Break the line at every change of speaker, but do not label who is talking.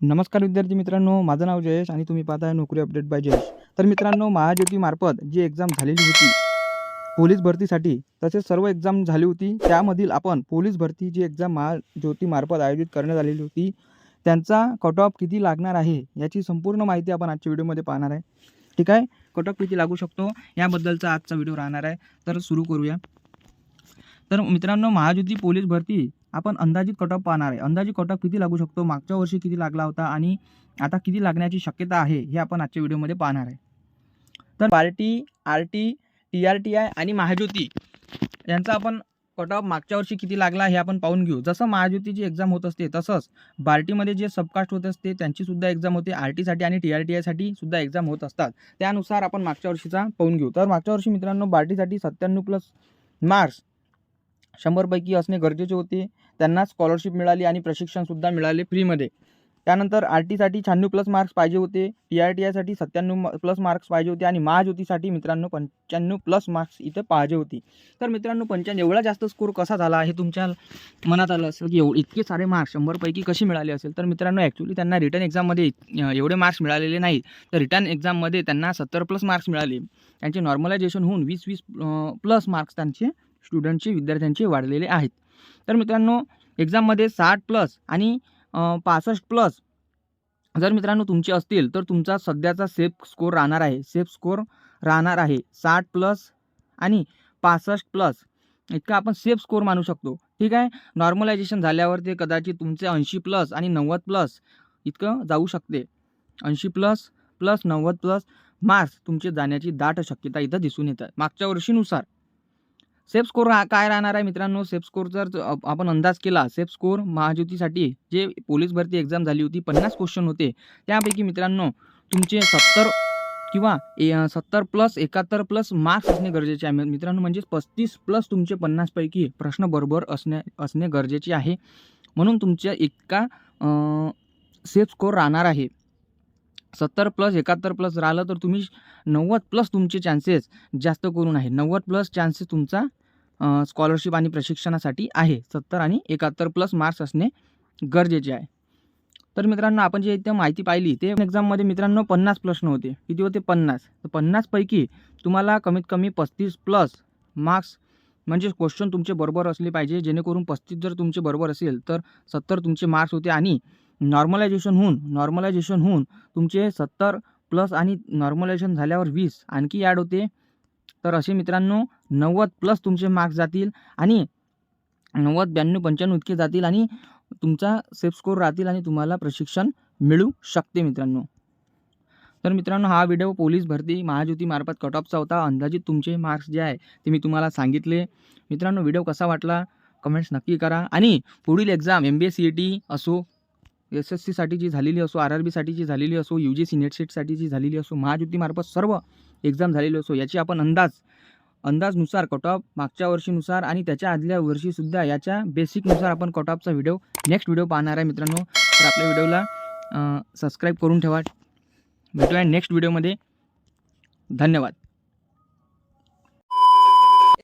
नमस्कार विद्यार्थी मित्रांनो, माझं नाव जयेश आणि तुम्ही पाहताय नोकरी अपडेट बाय जयेश। तर मित्रांनो, महाज्योतीमार्फत जी एक्झाम झालेली होती पोलीस भरतीसाठी, तसेच सर्व एक्झाम झाली होती, त्यामधील आपण पोलीस भरती जी एक्झाम महाज्योतीमार्फत आयोजित करण्यात आलेली होती, त्यांचा कट ऑफ किती लागणार आहे याची संपूर्ण माहिती आपण आजच्या व्हिडिओमध्ये पाहणार आहे। ठीक आहे, कट ऑफ किती लागू शकतो याबद्दलचा आजचा व्हिडिओ राहणार आहे। तर सुरू करूया। तर मित्रांनो, महाज्योती पोलीस भरती आपण अंदाजित कट ऑफ पाहणार आहे। अंदाजित कट ऑफ किती लागू शकतो, मागच्या वर्षी किती लागला होता आणि आता किती लागण्याची शक्यता आहे हे आपण आजच्या व्हिडिओमध्ये पाहणार आहे। तर पार्टी, आरटी, टीआरटीआय आणि महाज्योती यांचा आपण कट ऑफ मागच्या वर्षी किती लागला हे आपण पाहून घेऊ। जसं महाज्योतीची एक्झाम होत असते तसंच बार्टीमध्ये जे सबकास्ट होत असते त्यांची सुद्धा एक्झाम होते, आरटीसाठी आणि टीआरटीआयसाठी सुद्धा एक्झाम होत असतात। त्यानुसार आपण मागच्या वर्षीचा पाहून घेऊ। तर मागच्या वर्षी मित्रांनो, बार्टीसाठी 97+ मार्क्स 100 पैकी असणे गरजेचे होते। त्यांना स्कॉलरशिप मिळाली आणि प्रशिक्षणसुद्धा मिळाले फ्रीमध्ये। त्यानंतर आरटीसाठी 96+ मार्क्स पाहिजे होते, टीआरटीआयसाठी 97+ मार्क्स पाहिजे होते आणि महाज्योतीसाठी मित्रांनो 95+ मार्क्स इथे पाहिजे होती। तर मित्रांनो, 95 एवढा जास्त स्कोर कसा झाला हे तुमच्या मनात आलं असेल की इतके सारे मार्क्स 100 पैकी कसे मिळाले असेल। तर मित्रांनो, ॲक्च्युली त्यांना रिटर्न एक्झाममध्ये एवढे मार्क्स मिळालेले नाहीत। तर रिटर्न एक्झाममध्ये त्यांना 70+ मार्क्स मिळाले। त्यांचे नॉर्मलायझेशन होऊन 20+ मार्क्स त्यांचे स्टुडंटचे विद्यार्थ्यांचे वाढलेले आहेत। तर मित्रांनो, एक्झाममध्ये 60+ आणि 65+ जर मित्रांनो तुमचे असतील तर तुमचा सध्याचा सेफ स्कोर राहणार आहे। सेफ स्कोर राहणार आहे 60+ आणि 65+ इतका आपण सेफ स्कोर मानू शकतो। ठीक आहे, नॉर्मलायझेशन झाल्यावर ते कदाचित तुमचे 80+ आणि 90+ इतकं जाऊ शकते। 80+ + 90+ मार्क्स तुमचे जाण्याची दाट शक्यता इथं दिसून येतात मागच्या वर्षीनुसार। सेफ स्कोर काय राहणार आहे मित्रांनो, सेफ स्कोर जर आपण अंदाज केला, सेफ स्कोर महाज्योतीसाठी जे पोलीस भरती एक्झाम झाली होती 50 क्वेश्चन होते, त्यापैकी मित्रांनो तुमचे 70 किंवा 70+ 71+ मार्क्स असणे गरजेचे आहे मित्रांनो। म्हणजे 35+ तुमचे 50 पैकी प्रश्न बरोबर असणे गरजेचे आहे। म्हणून तुमच्या इतका सेफ स्कोर राहणार आहे। 70+ 71+ राहिलं तर तुम्ही 90+ तुमचे चान्सेस जास्त करून आहे। 90+ चान्सेस तुमचा स्कॉलरशिप आणि प्रशिक्षणासाठी आहे। 70 आणि 71+ मार्क्स असणे गरजेचे आहे। तर मित्रांनो, आपण जे इथे माहिती पाहिली ते एक्झाममध्ये मित्रांनो 50 प्रश्न होते। किती होते? 50। तर 50 पैकी तुम्हाला कमीत कमी 35+ मार्क्स म्हणजे क्वेश्चन तुमचे बरोबर असले पाहिजे, जेणेकरून 35 जर तुमचे बरोबर असेल तर 70 तुमचे मार्क्स होते आणि नॉर्मलायझेशन होऊन तुमचे 70+ आणि नॉर्मलायझेशन झाल्यावर 20 आणखी ॲड होते। तर असे मित्रांनो 90+ तुमचे मार्क्स जातील आणि 90, 92, 95 इतके जातील आणि तुमचा सेफ स्कोर राहतील आणि तुम्हाला प्रशिक्षण मिळू शकते मित्रांनो। तर मित्रांनो, हा व्हिडिओ पोलीस भरती महाज्योतीमार्फत कट ऑफचा होता। अंदाजित तुमचे मार्क्स जे आहे ते मी तुम्हाला सांगितले। मित्रांनो, व्हिडिओ कसा वाटला कमेंट्स नक्की करा आणि पुढील एक्झाम MBA-CET असो, SSCसाठी जी झालेली असो, RRBसाठी जी झालेली असो, UGC नेट सेटसाठी जी झालेली असो, महाज्योतीमार्फत सर्व एक्झाम झालेली असो, याची आपण अंदाजनुसार कट ऑफ मागच्या वर्षीनुसार आणि त्याच्या आदल्या वर्षीसुद्धा याच्या बेसिकनुसार आपण कट ऑफचा नेक्स्ट व्हिडिओ पाहणार आहे मित्रांनो। तर आपल्या व्हिडिओला सबस्क्राईब करून ठेवा। भेटूया नेक्स्ट व्हिडिओमध्ये। धन्यवाद।